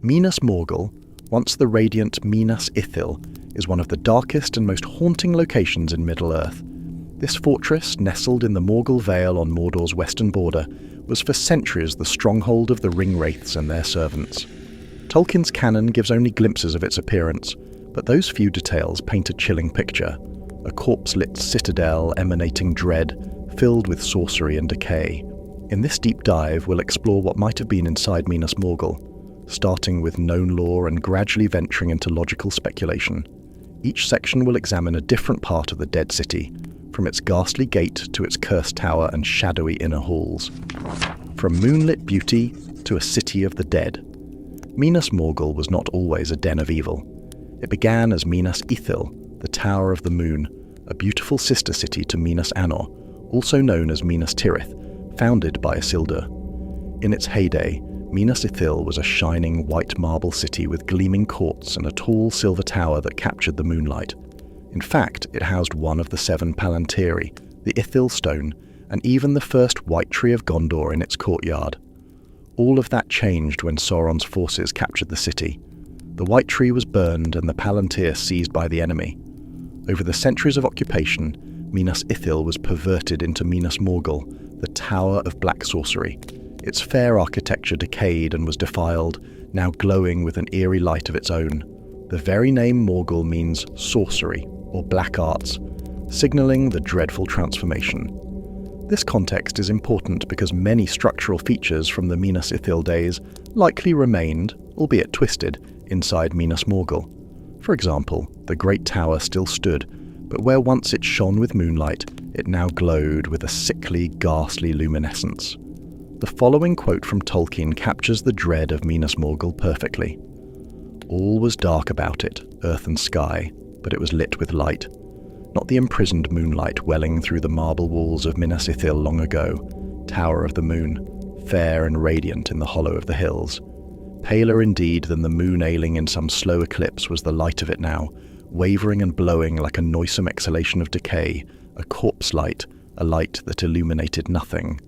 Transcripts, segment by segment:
Minas Morgul, once the radiant Minas Ithil, is one of the darkest and most haunting locations in Middle-earth. This fortress, nestled in the Morgul Vale on Mordor's western border, was for centuries the stronghold of the ring-wraiths and their servants. Tolkien's canon gives only glimpses of its appearance, but those few details paint a chilling picture. A corpse-lit citadel emanating dread, filled with sorcery and decay. In this deep dive, we'll explore what might have been inside Minas Morgul, starting with known lore and gradually venturing into logical speculation. Each section will examine a different part of the dead city, from its ghastly gate to its cursed tower and shadowy inner halls. From moonlit beauty to a city of the dead. Minas Morgul was not always a den of evil. It began as Minas Ithil, the Tower of the Moon, a beautiful sister city to Minas Anor, also known as Minas Tirith, founded by Isildur. In its heyday, Minas Ithil was a shining white marble city with gleaming courts and a tall silver tower that captured the moonlight. In fact, it housed one of the 7 Palantiri, the Ithil stone, and even the first white tree of Gondor in its courtyard. All of that changed when Sauron's forces captured the city. The white tree was burned and the Palantir seized by the enemy. Over the centuries of occupation, Minas Ithil was perverted into Minas Morgul, the Tower of Black Sorcery. Its fair architecture decayed and was defiled, now glowing with an eerie light of its own. The very name Morgul means sorcery, or black arts, signalling the dreadful transformation. This context is important because many structural features from the Minas Ithil days likely remained, albeit twisted, inside Minas Morgul. For example, the Great Tower still stood, but where once it shone with moonlight, it now glowed with a sickly, ghastly luminescence. The following quote from Tolkien captures the dread of Minas Morgul perfectly. "All was dark about it, earth and sky, but it was lit with light. Not the imprisoned moonlight welling through the marble walls of Minas Ithil long ago, Tower of the Moon, fair and radiant in the hollow of the hills. Paler indeed than the moon ailing in some slow eclipse was the light of it now, wavering and blowing like a noisome exhalation of decay, a corpse light, a light that illuminated nothing.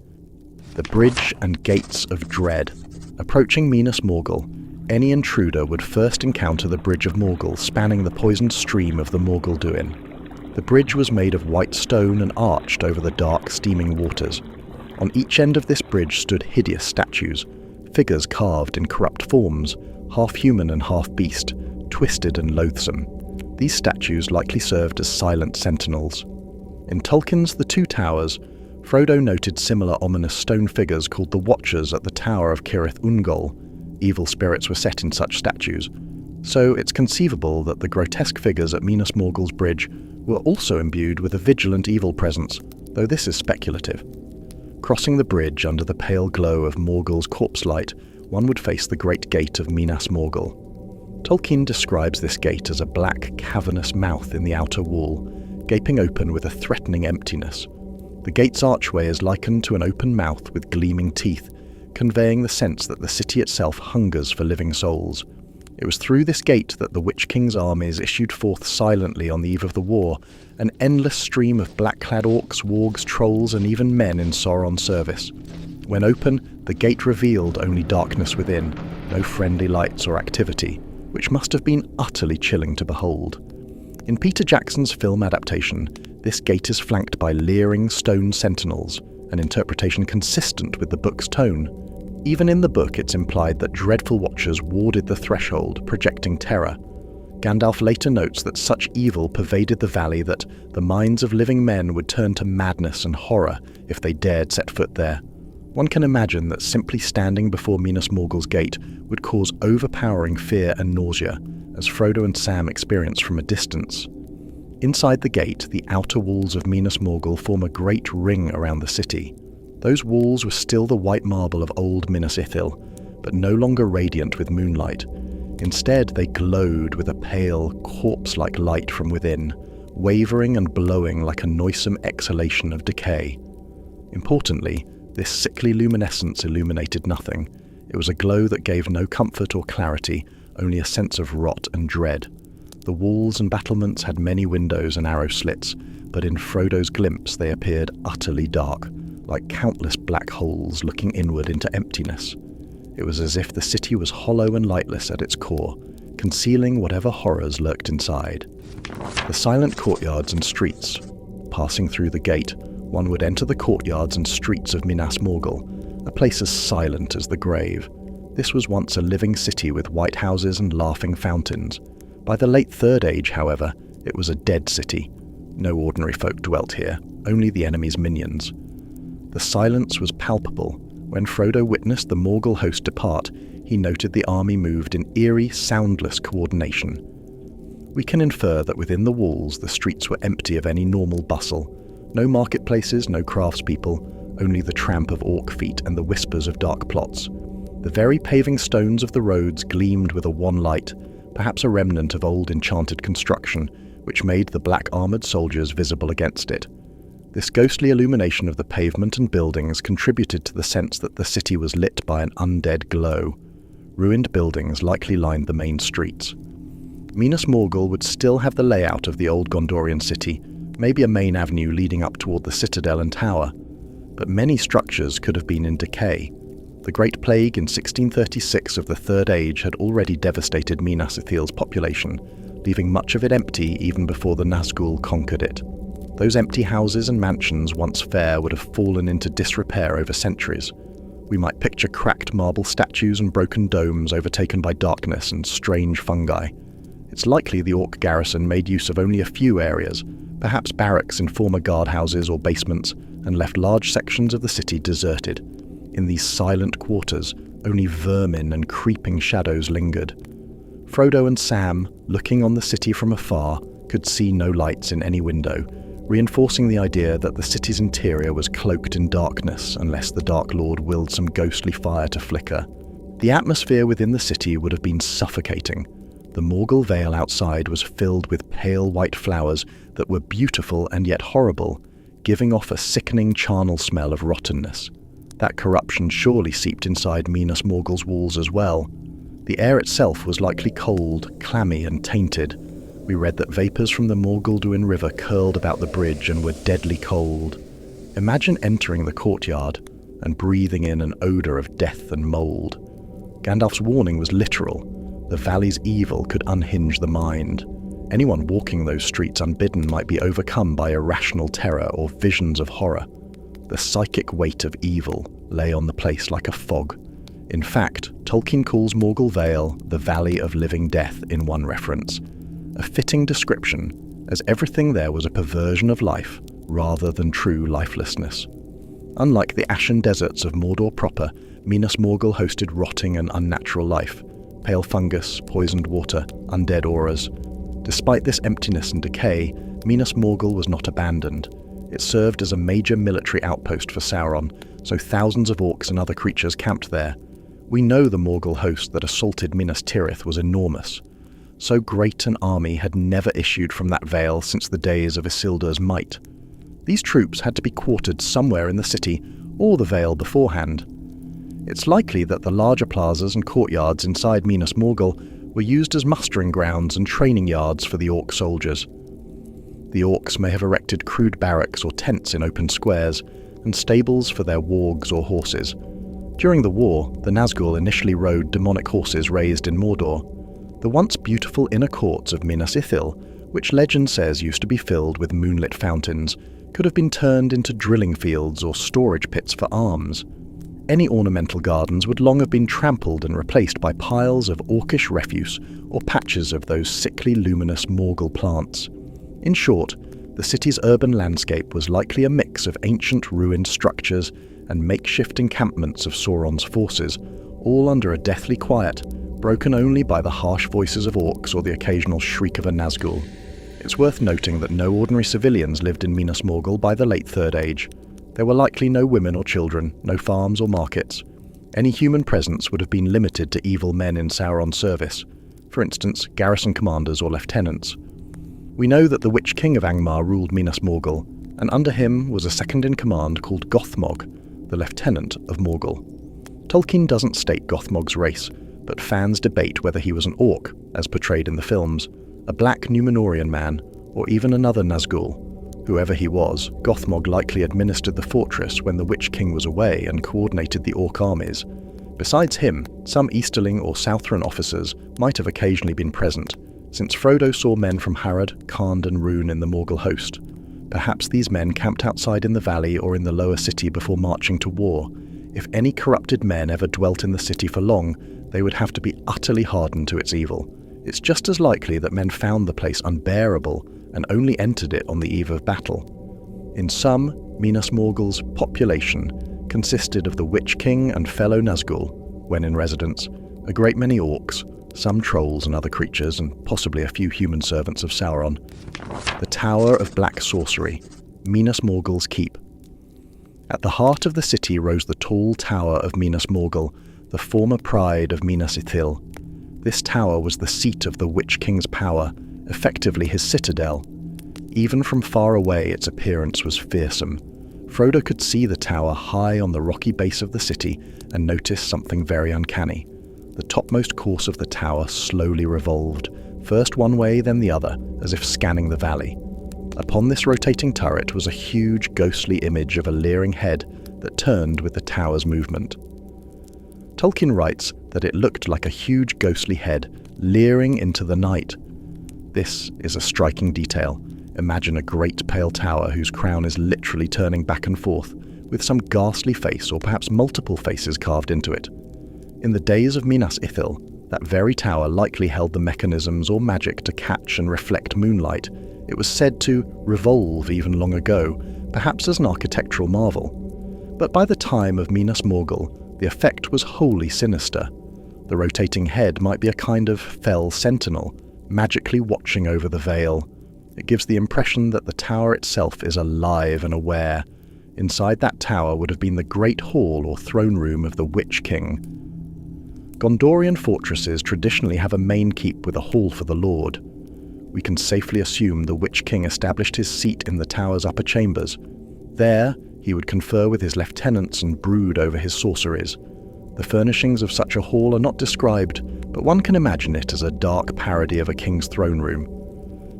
The bridge and gates of dread. Approaching Minas Morgul, any intruder would first encounter the Bridge of Morgul spanning the poisoned stream of the Morgul Duin. The bridge was made of white stone and arched over the dark, steaming waters. On each end of this bridge stood hideous statues, figures carved in corrupt forms, half human and half beast, twisted and loathsome. These statues likely served as silent sentinels. In Tolkien's The Two Towers, Frodo noted similar ominous stone figures called the Watchers at the Tower of Cirith Ungol. Evil spirits were set in such statues, so it's conceivable that the grotesque figures at Minas Morgul's bridge were also imbued with a vigilant evil presence, though this is speculative. Crossing the bridge under the pale glow of Morgul's corpse light, one would face the Great Gate of Minas Morgul. Tolkien describes this gate as a black, cavernous mouth in the outer wall, gaping open with a threatening emptiness. The gate's archway is likened to an open mouth with gleaming teeth, conveying the sense that the city itself hungers for living souls. It was through this gate that the Witch King's armies issued forth silently on the eve of the war, an endless stream of black-clad orcs, wargs, trolls, and even men in Sauron's service. When open, the gate revealed only darkness within, no friendly lights or activity, which must have been utterly chilling to behold. In Peter Jackson's film adaptation, this gate is flanked by leering stone sentinels, an interpretation consistent with the book's tone. Even in the book, it's implied that dreadful watchers warded the threshold, projecting terror. Gandalf later notes that such evil pervaded the valley that the minds of living men would turn to madness and horror if they dared set foot there. One can imagine that simply standing before Minas Morgul's gate would cause overpowering fear and nausea, as Frodo and Sam experience from a distance. Inside the gate, the outer walls of Minas Morgul form a great ring around the city. Those walls were still the white marble of old Minas Ithil, but no longer radiant with moonlight. Instead, they glowed with a pale, corpse-like light from within, wavering and blowing like a noisome exhalation of decay. Importantly, this sickly luminescence illuminated nothing. It was a glow that gave no comfort or clarity, only a sense of rot and dread. The walls and battlements had many windows and arrow slits, but in Frodo's glimpse they appeared utterly dark, like countless black holes looking inward into emptiness. It was as if the city was hollow and lightless at its core, concealing whatever horrors lurked inside. The silent courtyards and streets. Passing through the gate, one would enter the courtyards and streets of Minas Morgul, a place as silent as the grave. This was once a living city with white houses and laughing fountains. By the late Third Age, however, it was a dead city. No ordinary folk dwelt here, only the enemy's minions. The silence was palpable. When Frodo witnessed the Morgul host depart, he noted the army moved in eerie, soundless coordination. We can infer that within the walls the streets were empty of any normal bustle. No marketplaces, no craftspeople, only the tramp of orc feet and the whispers of dark plots. The very paving stones of the roads gleamed with a wan light, perhaps a remnant of old enchanted construction, which made the black-armoured soldiers visible against it. This ghostly illumination of the pavement and buildings contributed to the sense that the city was lit by an undead glow. Ruined buildings likely lined the main streets. Minas Morgul would still have the layout of the old Gondorian city, maybe a main avenue leading up toward the citadel and tower, but many structures could have been in decay. The Great Plague in 1636 of the Third Age had already devastated Minas Ithil's population, leaving much of it empty even before the Nazgul conquered it. Those empty houses and mansions once fair would have fallen into disrepair over centuries. We might picture cracked marble statues and broken domes overtaken by darkness and strange fungi. It's likely the orc garrison made use of only a few areas, perhaps barracks in former guardhouses or basements, and left large sections of the city deserted. In these silent quarters, only vermin and creeping shadows lingered. Frodo and Sam, looking on the city from afar, could see no lights in any window, reinforcing the idea that the city's interior was cloaked in darkness unless the Dark Lord willed some ghostly fire to flicker. The atmosphere within the city would have been suffocating. The Morgul Vale outside was filled with pale white flowers that were beautiful and yet horrible, giving off a sickening charnel smell of rottenness. That corruption surely seeped inside Minas Morgul's walls as well. The air itself was likely cold, clammy and tainted. We read that vapours from the Morgulduin River curled about the bridge and were deadly cold. Imagine entering the courtyard and breathing in an odour of death and mould. Gandalf's warning was literal. The valley's evil could unhinge the mind. Anyone walking those streets unbidden might be overcome by irrational terror or visions of horror. The psychic weight of evil lay on the place like a fog. In fact, Tolkien calls Morgul Vale the Valley of Living Death in one reference. A fitting description, as everything there was a perversion of life rather than true lifelessness. Unlike the ashen deserts of Mordor proper, Minas Morgul hosted rotting and unnatural life. Pale fungus, poisoned water, undead auras. Despite this emptiness and decay, Minas Morgul was not abandoned. It served as a major military outpost for Sauron, so thousands of orcs and other creatures camped there. We know the Morgul host that assaulted Minas Tirith was enormous. So great an army had never issued from that vale since the days of Isildur's might. These troops had to be quartered somewhere in the city or the vale beforehand. It's likely that the larger plazas and courtyards inside Minas Morgul were used as mustering grounds and training yards for the orc soldiers. The orcs may have erected crude barracks or tents in open squares, and stables for their wargs or horses. During the war, the Nazgul initially rode demonic horses raised in Mordor. The once beautiful inner courts of Minas Ithil, which legend says used to be filled with moonlit fountains, could have been turned into drilling fields or storage pits for arms. Any ornamental gardens would long have been trampled and replaced by piles of orcish refuse or patches of those sickly luminous Morgul plants. In short, the city's urban landscape was likely a mix of ancient ruined structures and makeshift encampments of Sauron's forces, all under a deathly quiet, broken only by the harsh voices of orcs or the occasional shriek of a Nazgul. It's worth noting that no ordinary civilians lived in Minas Morgul by the late Third Age. There were likely no women or children, no farms or markets. Any human presence would have been limited to evil men in Sauron's service, for instance, garrison commanders or lieutenants. We know that the Witch King of Angmar ruled Minas Morgul, and under him was a second-in-command called Gothmog, the lieutenant of Morgul. Tolkien doesn't state Gothmog's race, but fans debate whether he was an orc, as portrayed in the films, a black Númenórean man, or even another Nazgul. Whoever he was, Gothmog likely administered the fortress when the Witch King was away and coordinated the orc armies. Besides him, some Easterling or Southron officers might have occasionally been present, since Frodo saw men from Harad, Khand and Rhûn in the Morgul host. Perhaps these men camped outside in the valley or in the lower city before marching to war. If any corrupted men ever dwelt in the city for long, they would have to be utterly hardened to its evil. It's just as likely that men found the place unbearable and only entered it on the eve of battle. In sum, Minas Morgul's population consisted of the Witch King and fellow Nazgul, when in residence, a great many orcs, some trolls and other creatures, and possibly a few human servants of Sauron. The Tower of Black Sorcery, Minas Morgul's keep. At the heart of the city rose the tall tower of Minas Morgul, the former pride of Minas Ithil. This tower was the seat of the Witch King's power, effectively his citadel. Even from far away, its appearance was fearsome. Frodo could see the tower high on the rocky base of the city and noticed something very uncanny. The topmost course of the tower slowly revolved, first one way then the other, as if scanning the valley. Upon this rotating turret was a huge ghostly image of a leering head that turned with the tower's movement. Tolkien writes that it looked like a huge ghostly head leering into the night. This is a striking detail. Imagine a great pale tower whose crown is literally turning back and forth, with some ghastly face or perhaps multiple faces carved into it. In the days of Minas Ithil, that very tower likely held the mechanisms or magic to catch and reflect moonlight. It was said to revolve even long ago, perhaps as an architectural marvel. But by the time of Minas Morgul, the effect was wholly sinister. The rotating head might be a kind of fell sentinel, magically watching over the Vale. It gives the impression that the tower itself is alive and aware. Inside that tower would have been the great hall or throne room of the Witch King. Gondorian fortresses traditionally have a main keep with a hall for the Lord. We can safely assume the Witch King established his seat in the tower's upper chambers. There, he would confer with his lieutenants and brood over his sorceries. The furnishings of such a hall are not described, but one can imagine it as a dark parody of a king's throne room.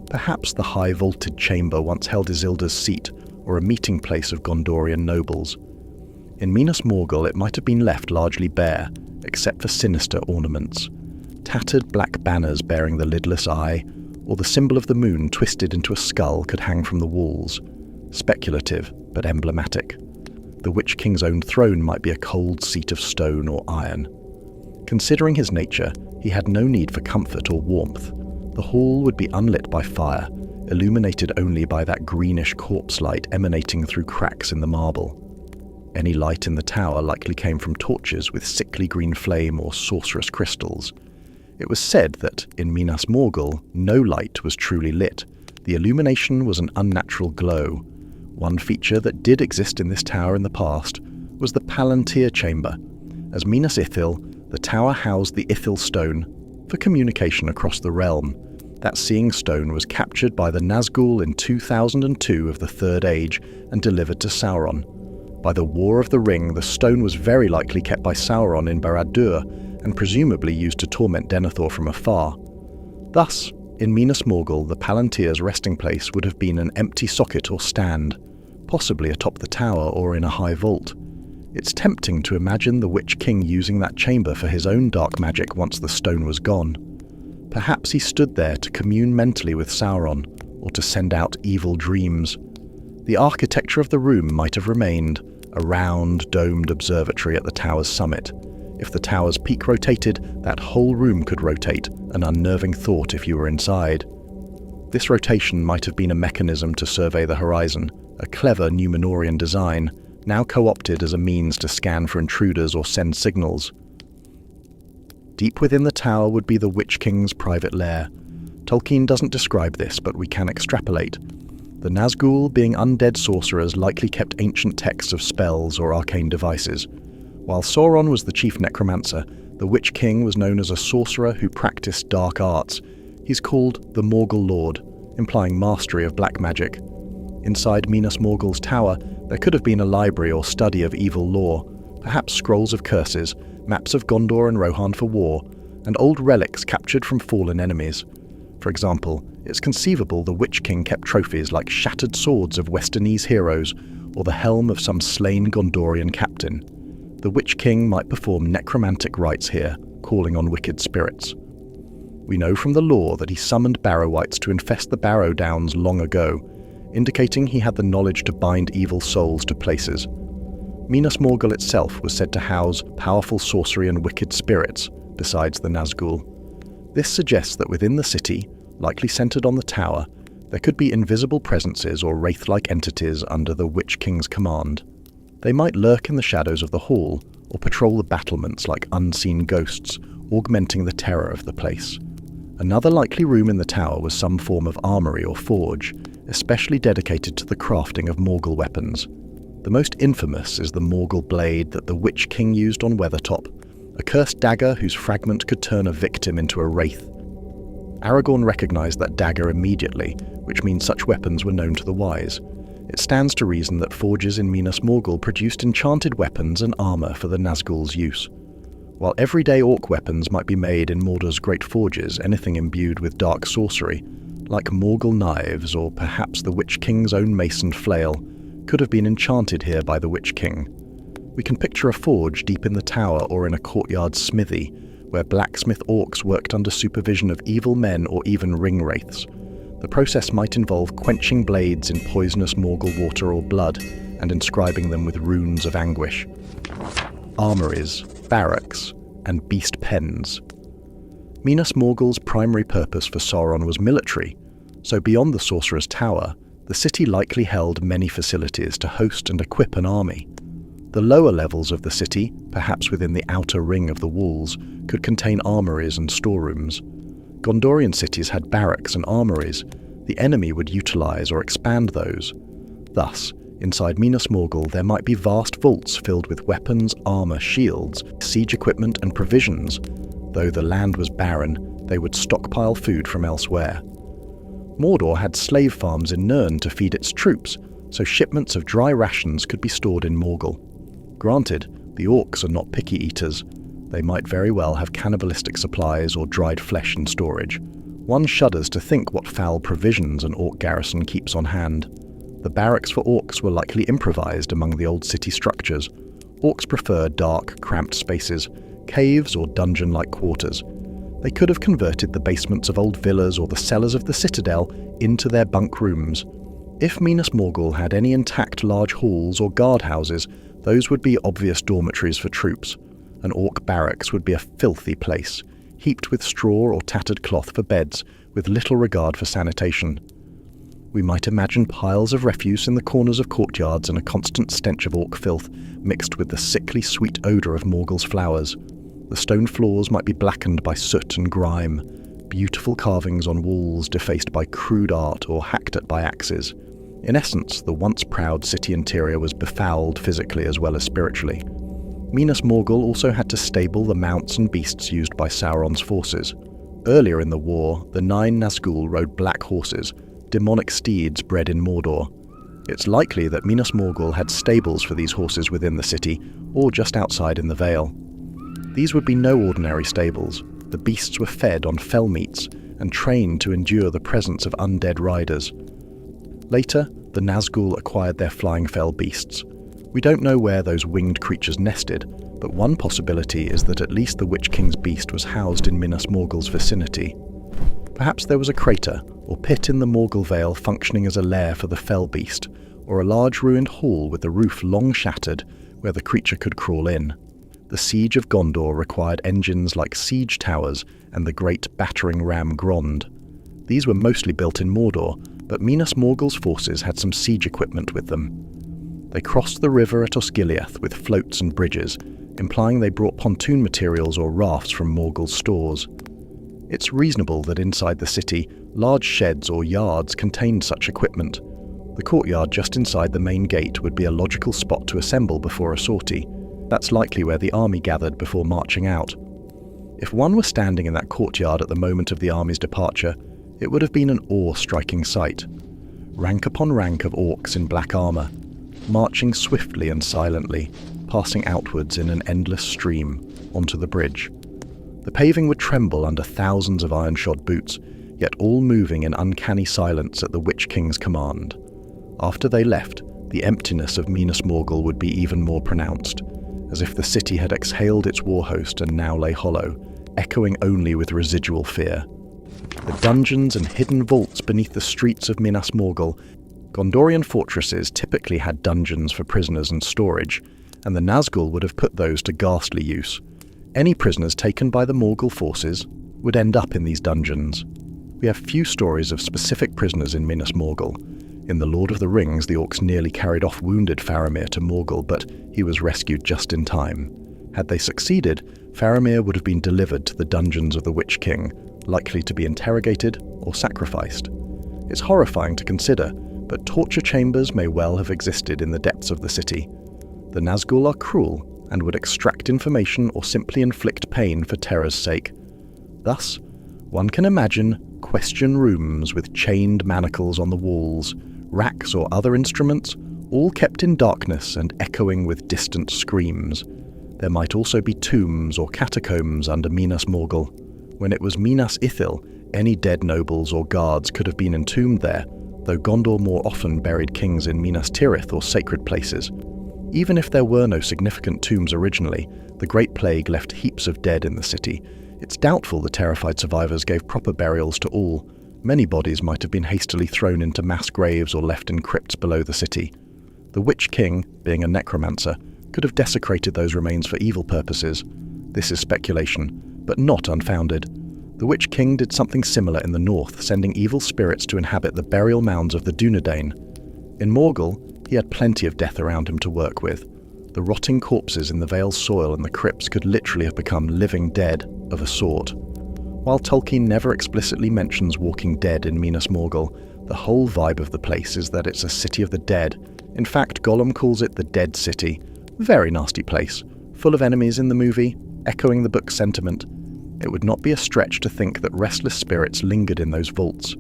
Perhaps the high-vaulted chamber once held Isildur's seat, or a meeting place of Gondorian nobles. In Minas Morgul it might have been left largely bare, except for sinister ornaments. Tattered black banners bearing the lidless eye, or the symbol of the moon twisted into a skull could hang from the walls. Speculative, but emblematic. The Witch King's own throne might be a cold seat of stone or iron. Considering his nature, he had no need for comfort or warmth. The hall would be unlit by fire, illuminated only by that greenish corpse light emanating through cracks in the marble. Any light in the tower likely came from torches with sickly green flame or sorcerous crystals. It was said that, in Minas Morgul, no light was truly lit. The illumination was an unnatural glow. One feature that did exist in this tower in the past was the Palantir Chamber. As Minas Ithil, the tower housed the Ithil Stone for communication across the realm. That seeing stone was captured by the Nazgul in 2002 of the Third Age and delivered to Sauron. By the War of the Ring, the stone was very likely kept by Sauron in Barad-dûr and presumably used to torment Denethor from afar. Thus, in Minas Morgul, the Palantir's resting place would have been an empty socket or stand, possibly atop the tower or in a high vault. It's tempting to imagine the Witch King using that chamber for his own dark magic once the stone was gone. Perhaps he stood there to commune mentally with Sauron, or to send out evil dreams. The architecture of the room might have remained, a round, domed observatory at the tower's summit. If the tower's peak rotated, that whole room could rotate, an unnerving thought if you were inside. This rotation might have been a mechanism to survey the horizon, a clever Númenórean design, now co-opted as a means to scan for intruders or send signals. Deep within the tower would be the Witch King's private lair. Tolkien doesn't describe this, but we can extrapolate. The Nazgul, being undead sorcerers, likely kept ancient texts of spells or arcane devices. While Sauron was the chief necromancer, the Witch King was known as a sorcerer who practiced dark arts. He's called the Morgul Lord, implying mastery of black magic. Inside Minas Morgul's tower, there could have been a library or study of evil lore, perhaps scrolls of curses, maps of Gondor and Rohan for war, and old relics captured from fallen enemies. For example, it's conceivable the Witch King kept trophies like shattered swords of Westernese heroes or the helm of some slain Gondorian captain. The Witch King might perform necromantic rites here, calling on wicked spirits. We know from the lore that he summoned Barrow-wights to infest the Barrow Downs long ago, indicating he had the knowledge to bind evil souls to places. Minas Morgul itself was said to house powerful sorcery and wicked spirits, besides the Nazgul. This suggests that within the city, likely centered on the tower, there could be invisible presences or wraith-like entities under the Witch King's command. They might lurk in the shadows of the hall, or patrol the battlements like unseen ghosts, augmenting the terror of the place. Another likely room in the tower was some form of armory or forge, especially dedicated to the crafting of Morgul weapons. The most infamous is the Morgul blade that the Witch King used on Weathertop, a cursed dagger whose fragment could turn a victim into a wraith. Aragorn recognized that dagger immediately, which means such weapons were known to the wise. It stands to reason that forges in Minas Morgul produced enchanted weapons and armor for the Nazgul's use. While everyday orc weapons might be made in Mordor's great forges, anything imbued with dark sorcery, like Morgul knives or perhaps the Witch King's own masoned flail, could have been enchanted here by the Witch King. We can picture a forge deep in the tower or in a courtyard smithy, where blacksmith orcs worked under supervision of evil men or even ring wraiths. The process might involve quenching blades in poisonous Morgul water or blood, and inscribing them with runes of anguish. Armories, barracks, and beast pens. Minas Morgul's primary purpose for Sauron was military, so beyond the Sorcerer's Tower, the city likely held many facilities to host and equip an army. The lower levels of the city, perhaps within the outer ring of the walls, could contain armories and storerooms. Gondorian cities had barracks and armories. The enemy would utilize or expand those. Thus, inside Minas Morgul there might be vast vaults filled with weapons, armor, shields, siege equipment and provisions. Though the land was barren, they would stockpile food from elsewhere. Mordor had slave farms in Nirn to feed its troops, so shipments of dry rations could be stored in Morgul. Granted, the orcs are not picky eaters. They might very well have cannibalistic supplies or dried flesh in storage. One shudders to think what foul provisions an orc garrison keeps on hand. The barracks for orcs were likely improvised among the old city structures. Orcs prefer dark, cramped spaces, caves or dungeon-like quarters. They could have converted the basements of old villas or the cellars of the citadel into their bunk rooms. If Minas Morgul had any intact large halls or guardhouses, those would be obvious dormitories for troops. An orc barracks would be a filthy place, heaped with straw or tattered cloth for beds, with little regard for sanitation. We might imagine piles of refuse in the corners of courtyards and a constant stench of orc filth, mixed with the sickly sweet odour of Morgul's flowers. The stone floors might be blackened by soot and grime, beautiful carvings on walls defaced by crude art or hacked at by axes. In essence, the once proud city interior was befouled physically as well as spiritually. Minas Morgul also had to stable the mounts and beasts used by Sauron's forces. Earlier in the war, the 9 Nazgul rode black horses, demonic steeds bred in Mordor. It's likely that Minas Morgul had stables for these horses within the city, or just outside in the Vale. These would be no ordinary stables. The beasts were fed on fell meats and trained to endure the presence of undead riders. Later, the Nazgul acquired their flying fell beasts. We don't know where those winged creatures nested, but one possibility is that at least the Witch King's beast was housed in Minas Morgul's vicinity. Perhaps there was a crater or pit in the Morgul Vale functioning as a lair for the fell beast, or a large ruined hall with the roof long shattered where the creature could crawl in. The siege of Gondor required engines like siege towers and the great battering ram Grond. These were mostly built in Mordor, but Minas Morgul's forces had some siege equipment with them. They crossed the river at Osgiliath with floats and bridges, implying they brought pontoon materials or rafts from Morgul's stores. It's reasonable that inside the city, large sheds or yards contained such equipment. The courtyard just inside the main gate would be a logical spot to assemble before a sortie. That's likely where the army gathered before marching out. If one were standing in that courtyard at the moment of the army's departure, it would have been an awe-striking sight. Rank upon rank of orcs in black armour, marching swiftly and silently, passing outwards in an endless stream, onto the bridge. The paving would tremble under thousands of iron-shod boots, yet all moving in uncanny silence at the Witch King's command. After they left, the emptiness of Minas Morgul would be even more pronounced. as if the city had exhaled its warhost and now lay hollow, echoing only with residual fear. The dungeons and hidden vaults beneath the streets of Minas Morgul. Gondorian fortresses typically had dungeons for prisoners and storage, and the Nazgul would have put those to ghastly use. Any prisoners taken by the Morgul forces would end up in these dungeons. We have few stories of specific prisoners in Minas Morgul. In The Lord of the Rings, the orcs nearly carried off wounded Faramir to Morgul, but he was rescued just in time. Had they succeeded, Faramir would have been delivered to the dungeons of the Witch King, likely to be interrogated or sacrificed. It's horrifying to consider, but torture chambers may well have existed in the depths of the city. The Nazgul are cruel and would extract information or simply inflict pain for terror's sake. Thus, one can imagine question rooms with chained manacles on the walls, racks or other instruments, all kept in darkness and echoing with distant screams. There might also be tombs or catacombs under Minas Morgul. When it was Minas Ithil, any dead nobles or guards could have been entombed there, though Gondor more often buried kings in Minas Tirith or sacred places. Even if there were no significant tombs originally, the Great Plague left heaps of dead in the city. It's doubtful the terrified survivors gave proper burials to all. Many bodies might have been hastily thrown into mass graves or left in crypts below the city. The Witch King, being a necromancer, could have desecrated those remains for evil purposes. This is speculation, but not unfounded. The Witch King did something similar in the north, sending evil spirits to inhabit the burial mounds of the Dunedain. In Morgul, he had plenty of death around him to work with. The rotting corpses in the Vale's soil and the crypts could literally have become living dead of a sort. While Tolkien never explicitly mentions walking dead in Minas Morgul, the whole vibe of the place is that it's a city of the dead. In fact, Gollum calls it the Dead City. Very nasty place, full of enemies in the movie, echoing the book's sentiment. It would not be a stretch to think that restless spirits lingered in those vaults.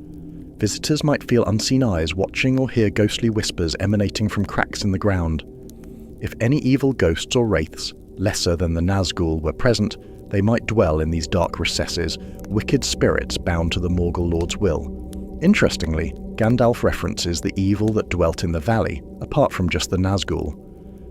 Visitors might feel unseen eyes watching or hear ghostly whispers emanating from cracks in the ground. If any evil ghosts or wraiths, lesser than the Nazgul, were present, they might dwell in these dark recesses, wicked spirits bound to the Morgul Lord's will. Interestingly, Gandalf references the evil that dwelt in the valley, apart from just the Nazgul.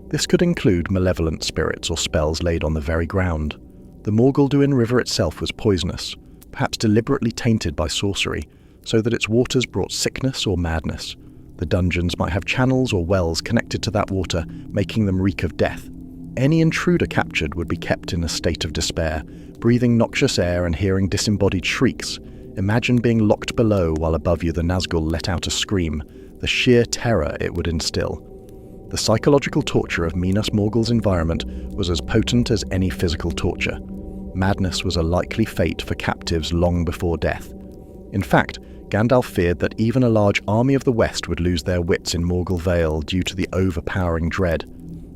This could include malevolent spirits or spells laid on the very ground. The Morgulduin River itself was poisonous, perhaps deliberately tainted by sorcery, so that its waters brought sickness or madness. The dungeons might have channels or wells connected to that water, making them reek of death. Any intruder captured would be kept in a state of despair, breathing noxious air and hearing disembodied shrieks. Imagine being locked below while above you the Nazgul let out a scream, the sheer terror it would instill. The psychological torture of Minas Morgul's environment was as potent as any physical torture. Madness was a likely fate for captives long before death. In fact, Gandalf feared that even a large army of the West would lose their wits in Morgul Vale due to the overpowering dread.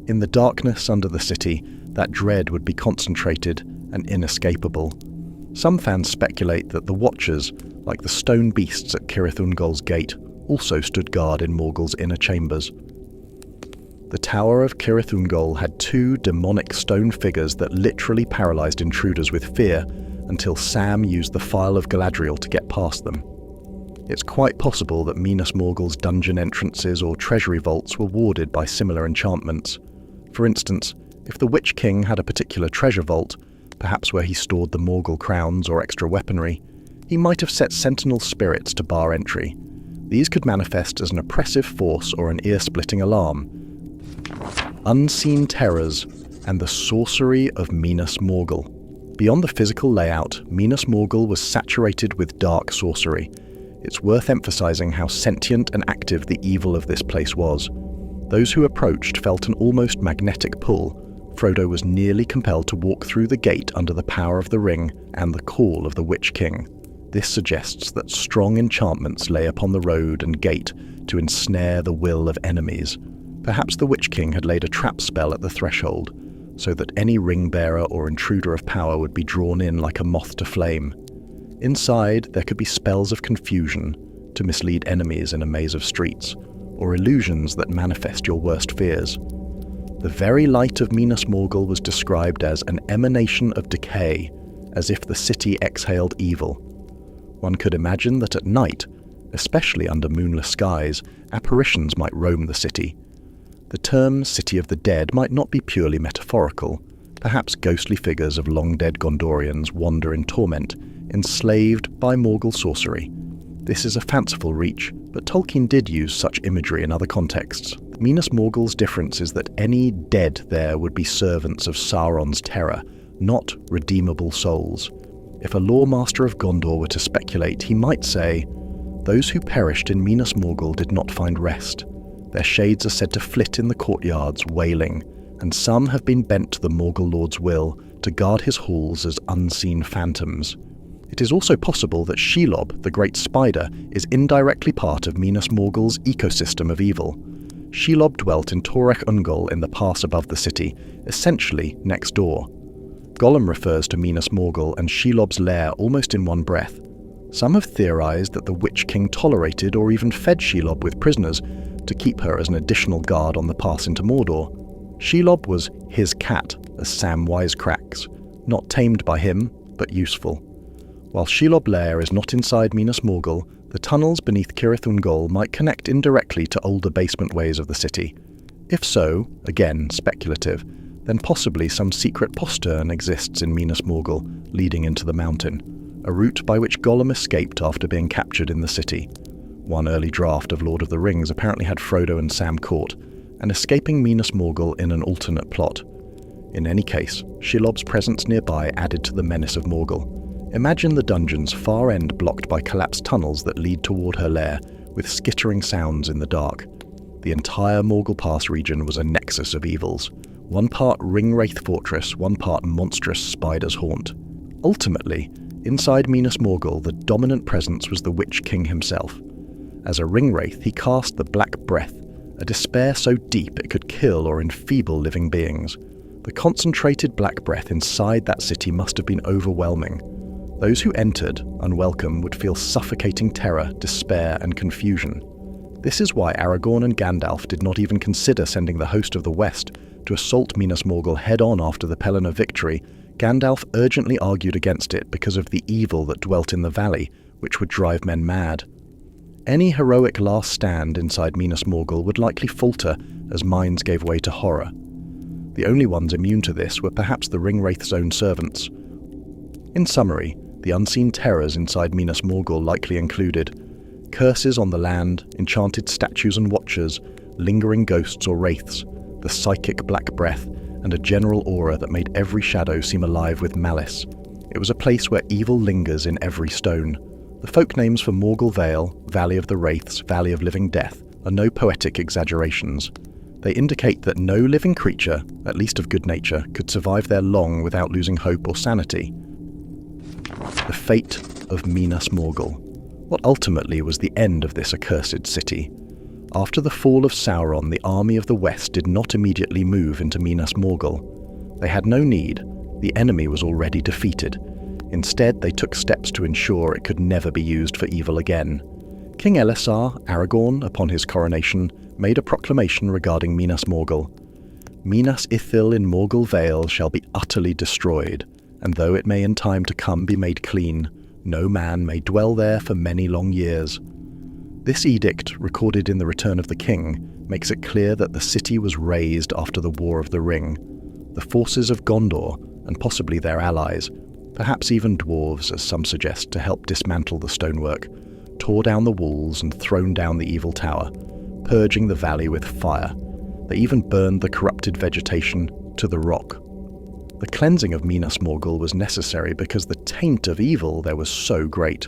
In the darkness under the city, that dread would be concentrated and inescapable. Some fans speculate that the Watchers, like the stone beasts at Cirith Ungol's gate, also stood guard in Morgul's inner chambers. The Tower of Cirith Ungol had two demonic stone figures that literally paralyzed intruders with fear until Sam used the File of Galadriel to get past them. It's quite possible that Minas Morgul's dungeon entrances or treasury vaults were warded by similar enchantments. For instance, if the Witch King had a particular treasure vault, perhaps where he stored the Morgul crowns or extra weaponry, he might have set sentinel spirits to bar entry. These could manifest as an oppressive force or an ear-splitting alarm. Unseen terrors and the sorcery of Minas Morgul. Beyond the physical layout, Minas Morgul was saturated with dark sorcery. It's worth emphasizing how sentient and active the evil of this place was. Those who approached felt an almost magnetic pull. Frodo was nearly compelled to walk through the gate under the power of the ring and the call of the Witch King. This suggests that strong enchantments lay upon the road and gate to ensnare the will of enemies. Perhaps the Witch King had laid a trap spell at the threshold, so that any ring-bearer or intruder of power would be drawn in like a moth to flame. Inside, there could be spells of confusion to mislead enemies in a maze of streets, or illusions that manifest your worst fears. The very light of Minas Morgul was described as an emanation of decay, as if the city exhaled evil. One could imagine that at night, especially under moonless skies, apparitions might roam the city. The term City of the Dead might not be purely metaphorical. Perhaps ghostly figures of long-dead Gondorians wander in torment, enslaved by Morgul sorcery. This is a fanciful reach, but Tolkien did use such imagery in other contexts. Minas Morgul's difference is that any dead there would be servants of Sauron's terror, not redeemable souls. If a lore master of Gondor were to speculate, he might say, "Those who perished in Minas Morgul did not find rest. Their shades are said to flit in the courtyards, wailing, and some have been bent to the Morgul Lord's will to guard his halls as unseen phantoms." It is also possible that Shelob, the great spider, is indirectly part of Minas Morgul's ecosystem of evil. Shelob dwelt in Torech Ungol in the pass above the city, essentially next door. Gollum refers to Minas Morgul and Shelob's lair almost in one breath. Some have theorized that the Witch King tolerated or even fed Shelob with prisoners to keep her as an additional guard on the pass into Mordor. Shelob was his cat, as Sam wisecracks, not tamed by him, but useful. While Shelob Lair is not inside Minas Morgul, the tunnels beneath Cirith Ungol might connect indirectly to older basement ways of the city. If so, again speculative, then possibly some secret postern exists in Minas Morgul, leading into the mountain, a route by which Gollum escaped after being captured in the city. One early draft of Lord of the Rings apparently had Frodo and Sam caught, and escaping Minas Morgul in an alternate plot. In any case, Shelob's presence nearby added to the menace of Morgul. Imagine the dungeon's far end blocked by collapsed tunnels that lead toward her lair, with skittering sounds in the dark. The entire Morgul Pass region was a nexus of evils. One part ring-wraith fortress, one part monstrous spider's haunt. Ultimately, inside Minas Morgul, the dominant presence was the Witch King himself. As a ring-wraith, he cast the Black Breath, a despair so deep it could kill or enfeeble living beings. The concentrated Black Breath inside that city must have been overwhelming. Those who entered, unwelcome, would feel suffocating terror, despair, and confusion. This is why Aragorn and Gandalf did not even consider sending the host of the West to assault Minas Morgul head-on after the Pelennor victory. Gandalf urgently argued against it because of the evil that dwelt in the valley, which would drive men mad. Any heroic last stand inside Minas Morgul would likely falter as minds gave way to horror. The only ones immune to this were perhaps the Ringwraith's own servants. In summary, the unseen terrors inside Minas Morgul likely included curses on the land, enchanted statues and watchers, lingering ghosts or wraiths, the psychic Black Breath, and a general aura that made every shadow seem alive with malice. It was a place where evil lingers in every stone. The folk names for Morgul Vale, Valley of the Wraiths, Valley of Living Death, are no poetic exaggerations. They indicate that no living creature, at least of good nature, could survive there long without losing hope or sanity. The fate of Minas Morgul. What ultimately was the end of this accursed city? After the fall of Sauron, the army of the West did not immediately move into Minas Morgul. They had no need. The enemy was already defeated. Instead, they took steps to ensure it could never be used for evil again. King Elessar, Aragorn, upon his coronation, made a proclamation regarding Minas Morgul. Minas Ithil in Morgul Vale shall be utterly destroyed, and though it may in time to come be made clean, no man may dwell there for many long years. This edict, recorded in the Return of the King, makes it clear that the city was razed after the War of the Ring. The forces of Gondor, and possibly their allies, perhaps even dwarves as some suggest to help dismantle the stonework, tore down the walls and thrown down the evil tower, purging the valley with fire. They even burned the corrupted vegetation to the rock. The cleansing of Minas Morgul was necessary because the taint of evil there was so great.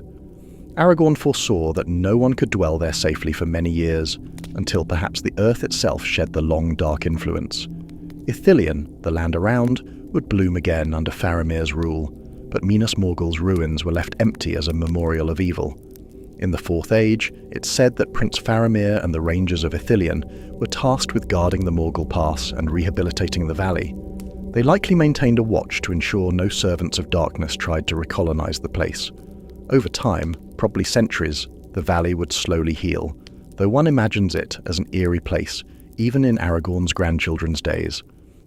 Aragorn foresaw that no one could dwell there safely for many years, until perhaps the earth itself shed the long dark influence. Ithilien, the land around, would bloom again under Faramir's rule, but Minas Morgul's ruins were left empty as a memorial of evil. In the Fourth Age, it's said that Prince Faramir and the Rangers of Ithilien were tasked with guarding the Morgul Pass and rehabilitating the valley. They likely maintained a watch to ensure no servants of darkness tried to recolonize the place. Over time, probably centuries, the valley would slowly heal, though one imagines it as an eerie place, even in Aragorn's grandchildren's days.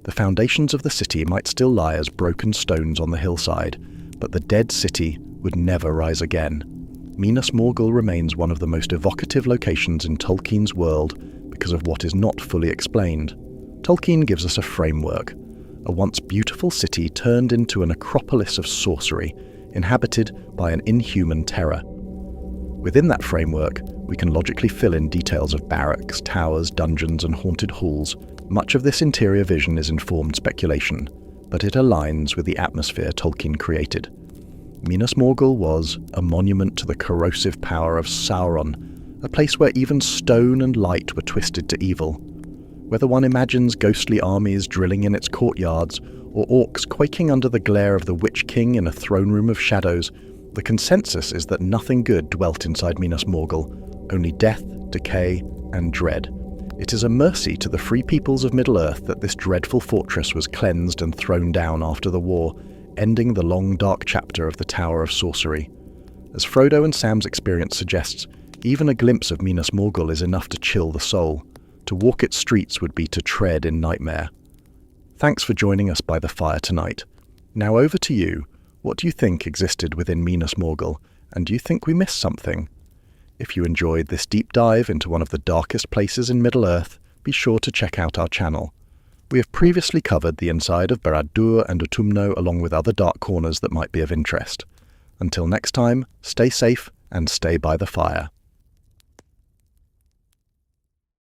The foundations of the city might still lie as broken stones on the hillside, but the dead city would never rise again. Minas Morgul remains one of the most evocative locations in Tolkien's world, because of what is not fully explained. Tolkien gives us a framework, a once beautiful city turned into an acropolis of sorcery, inhabited by an inhuman terror. Within that framework, we can logically fill in details of barracks, towers, dungeons, and haunted halls. Much of this interior vision is informed speculation, but it aligns with the atmosphere Tolkien created. Minas Morgul was a monument to the corrosive power of Sauron, a place where even stone and light were twisted to evil. Whether one imagines ghostly armies drilling in its courtyards, or orcs quaking under the glare of the Witch King in a throne room of shadows, the consensus is that nothing good dwelt inside Minas Morgul, only death, decay, and dread. It is a mercy to the free peoples of Middle-earth that this dreadful fortress was cleansed and thrown down after the war, ending the long dark chapter of the Tower of Sorcery. As Frodo and Sam's experience suggests, even a glimpse of Minas Morgul is enough to chill the soul. To walk its streets would be to tread in nightmare. Thanks for joining us by the fire tonight. Now over to you. What do you think existed within Minas Morgul, and do you think we missed something? If you enjoyed this deep dive into one of the darkest places in Middle-earth, be sure to check out our channel. We have previously covered the inside of Barad-dûr and Utumno along with other dark corners that might be of interest. Until next time, stay safe and stay by the fire.